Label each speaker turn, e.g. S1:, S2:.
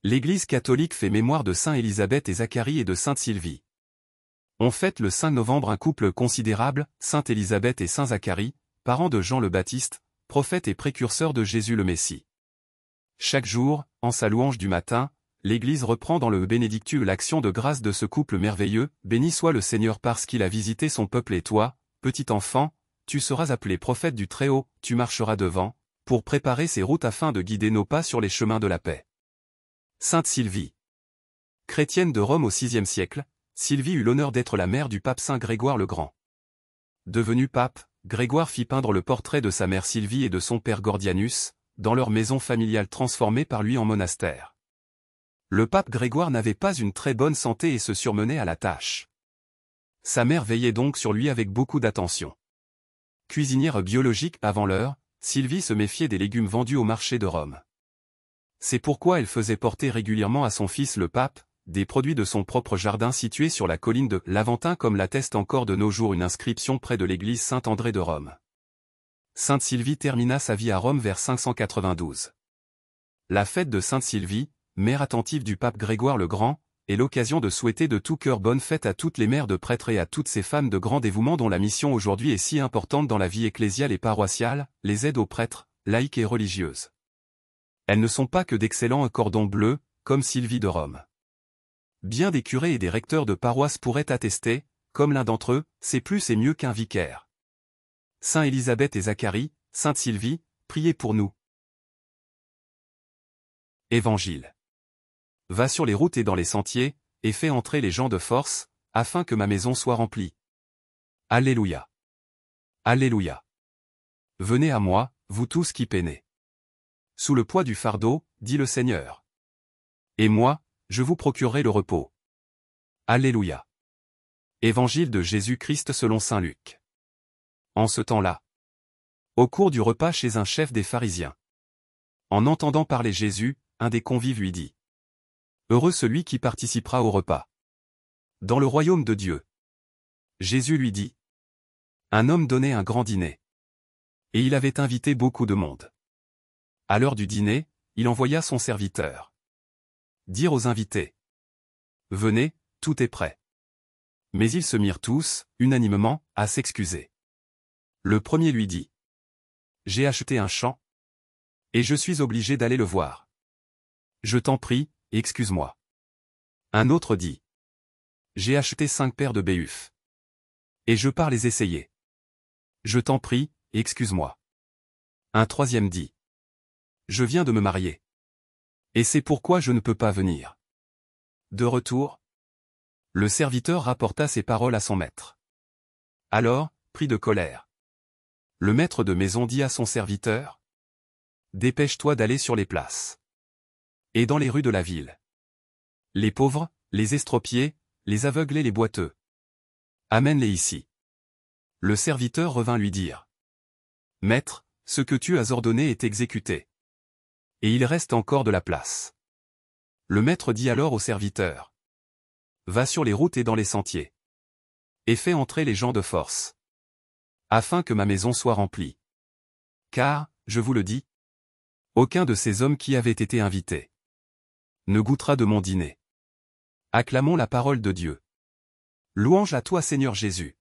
S1: L'Église catholique fait mémoire de Saint Élisabeth et Zacharie et de Sainte Sylvie. On fête le 5 novembre un couple considérable, Sainte Élisabeth et Saint Zacharie, parents de Jean le Baptiste, prophète et précurseur de Jésus le Messie. Chaque jour, en sa louange du matin, l'Église reprend dans le Bénédictus l'action de grâce de ce couple merveilleux. Béni soit le Seigneur parce qu'il a visité son peuple et toi, petit enfant, tu seras appelé prophète du Très-Haut, tu marcheras devant, pour préparer ses routes afin de guider nos pas sur les chemins de la paix. Sainte Sylvie. Chrétienne de Rome au VIe siècle, Sylvie eut l'honneur d'être la mère du pape Saint Grégoire le Grand. Devenu pape, Grégoire fit peindre le portrait de sa mère Sylvie et de son père Gordianus, dans leur maison familiale transformée par lui en monastère. Le pape Grégoire n'avait pas une très bonne santé et se surmenait à la tâche. Sa mère veillait donc sur lui avec beaucoup d'attention. Cuisinière biologique avant l'heure, Sylvie se méfiait des légumes vendus au marché de Rome. C'est pourquoi elle faisait porter régulièrement à son fils le pape, des produits de son propre jardin situé sur la colline de l'Aventin comme l'atteste encore de nos jours une inscription près de l'église Saint-André de Rome. Sainte Sylvie termina sa vie à Rome vers 592. La fête de Sainte Sylvie, mère attentive du pape Grégoire le Grand, est l'occasion de souhaiter de tout cœur bonne fête à toutes les mères de prêtres et à toutes ces femmes de grand dévouement dont la mission aujourd'hui est si importante dans la vie ecclésiale et paroissiale, les aides aux prêtres, laïcs et religieuses. Elles ne sont pas que d'excellents cordons bleus, comme Sylvie de Rome. Bien des curés et des recteurs de paroisse pourraient attester, comme l'un d'entre eux, c'est plus et mieux qu'un vicaire. Saint Élisabeth et Zacharie, Sainte Sylvie, priez pour nous. Évangile. Va sur les routes et dans les sentiers, et fais entrer les gens de force, afin que ma maison soit remplie. Alléluia. Alléluia. Venez à moi, vous tous qui peinez. Sous le poids du fardeau, dit le Seigneur. Et moi, je vous procurerai le repos. Alléluia. Évangile de Jésus-Christ selon saint Luc. En ce temps-là, au cours du repas chez un chef des pharisiens, en entendant parler Jésus, un des convives lui dit : Heureux celui qui participera au repas dans le royaume de Dieu. Jésus lui dit : Un homme donnait un grand dîner. Et il avait invité beaucoup de monde. À l'heure du dîner, il envoya son serviteur dire aux invités : Venez, tout est prêt. Mais ils se mirent tous, unanimement, à s'excuser. Le premier lui dit : J'ai acheté un champ, et je suis obligé d'aller le voir. Je t'en prie, excuse-moi. Un autre dit : J'ai acheté 5 paires de béhufs, et je pars les essayer. Je t'en prie, excuse-moi. Un troisième dit : Je viens de me marier, et c'est pourquoi je ne peux pas venir. De retour, le serviteur rapporta ces paroles à son maître. Alors, pris de colère, le maître de maison dit à son serviteur : Dépêche-toi d'aller sur les places et dans les rues de la ville. Les pauvres, les estropiés, les aveugles et les boiteux. Amène-les ici. Le serviteur revint lui dire : Maître, ce que tu as ordonné est exécuté. Et il reste encore de la place. Le maître dit alors au serviteur : Va sur les routes et dans les sentiers, et fais entrer les gens de force, afin que ma maison soit remplie. Car, je vous le dis, aucun de ces hommes qui avaient été invités ne goûtera de mon dîner. Acclamons la parole de Dieu. Louange à toi Seigneur Jésus.